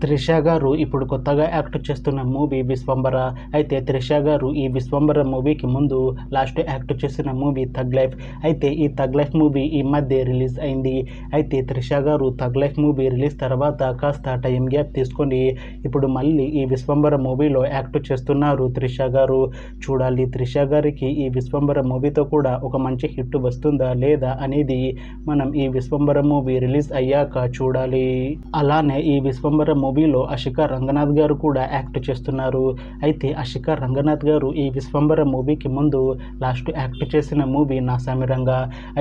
త్రిష గారు ఇప్పుడు కొత్తగా యాక్ట్ చేస్తున్న మూవీ విశ్వంబర. అయితే త్రిష గారు ఈ విశ్వంబర మూవీకి ముందు లాస్ట్ యాక్ట్ చేసిన మూవీ థగ్ లైఫ్. అయితే ఈ థగ్ లైఫ్ మూవీ ఈ మధ్య రిలీజ్ అయింది. అయితే త్రిష గారు థగ్ లైఫ్ మూవీ రిలీజ్ తర్వాత కాస్త టైం గ్యాప్ తీసుకొని ఇప్పుడు మళ్ళీ ఈ విశ్వంబర మూవీలో యాక్ట్ చేస్తున్నారు త్రిష గారు. చూడాలి త్రిష గారికి ఈ విశ్వంబర మూవీతో కూడా ఒక మంచి హిట్ వస్తుందా లేదా అనేది మనం ఈ విశ్వంబర మూవీ రిలీజ్ అయ్యాక చూడాలి. అలానే ఈ విశ్వంబర మూవీలో అషికా రంగనాథ్ గారు కూడా యాక్ట్ చేస్తున్నారు. అయితే అషికా రంగనాథ్ గారు ఈ విశ్వంబర మూవీకి ముందు లాస్ట్ యాక్ట్ చేసిన మూవీ నాసామిరంగ.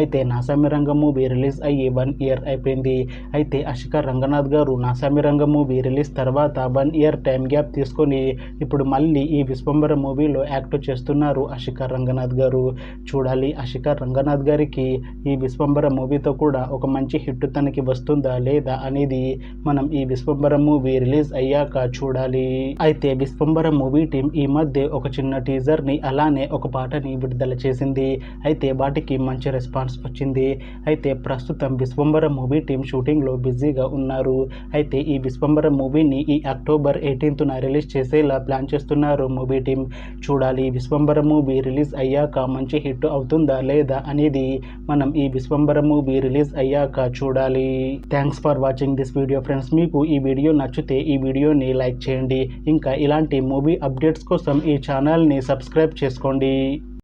అయితే నాసామిరంగ మూవీ రిలీజ్ అయ్యి 1 ఇయర్ అయిపోయింది. అయితే అషికా రంగనాథ్ గారు నాసామిరంగ మూవీ రిలీజ్ తర్వాత 1 ఇయర్ టైం గ్యాప్ తీసుకొని ఇప్పుడు మళ్ళీ ఈ విశ్వంబర మూవీలో యాక్ట్ చేస్తున్నారు అషికా రంగనాథ్ గారు. చూడాలి అషికా రంగనాథ్ గారికి ఈ విశ్వంబర మూవీతో కూడా ఒక మంచి హిట్ తనకి వస్తుందా లేదా అనేది మనం ఈ విశ్వంబర మూవీ రిలీజ్ అయ్యాక చూడాలి. అయితే విశ్వంబర మూవీ టీం ఈ మధ్య ఒక చిన్న టీజర్ ని అలానే ఒక పాటని విడుదల చేసింది. అయితే వాటికి మంచి రెస్పాన్స్ వచ్చింది. అయితే ప్రస్తుతం విశ్వంబర మూవీ టీం షూటింగ్ లో బిజీగా ఉన్నారు. అయితే ఈ విశ్వంబర మూవీని ఈ అక్టోబర్ 18న రిలీజ్ చేసేలా ప్లాన్ చేస్తున్నారు మూవీ టీం. చూడాలి విశ్వంబర మూవీ రిలీజ్ అయ్యాక మంచి హిట్ అవుతుందా లేదా అనేది మనం ఈ విశ్వంబర మూవీ రిలీజ్ అయ్యాక చూడాలి. Thanks for watching this video friends. మీకు ఈ వీడియో నచ్చితే ఈ వీడియోని లైక్ చేయండి. ఇంకా ఇలాంటి మూవీ అప్డేట్స్ కోసం ఈ ఛానల్ని సబ్స్క్రైబ్ చేసుకోండి.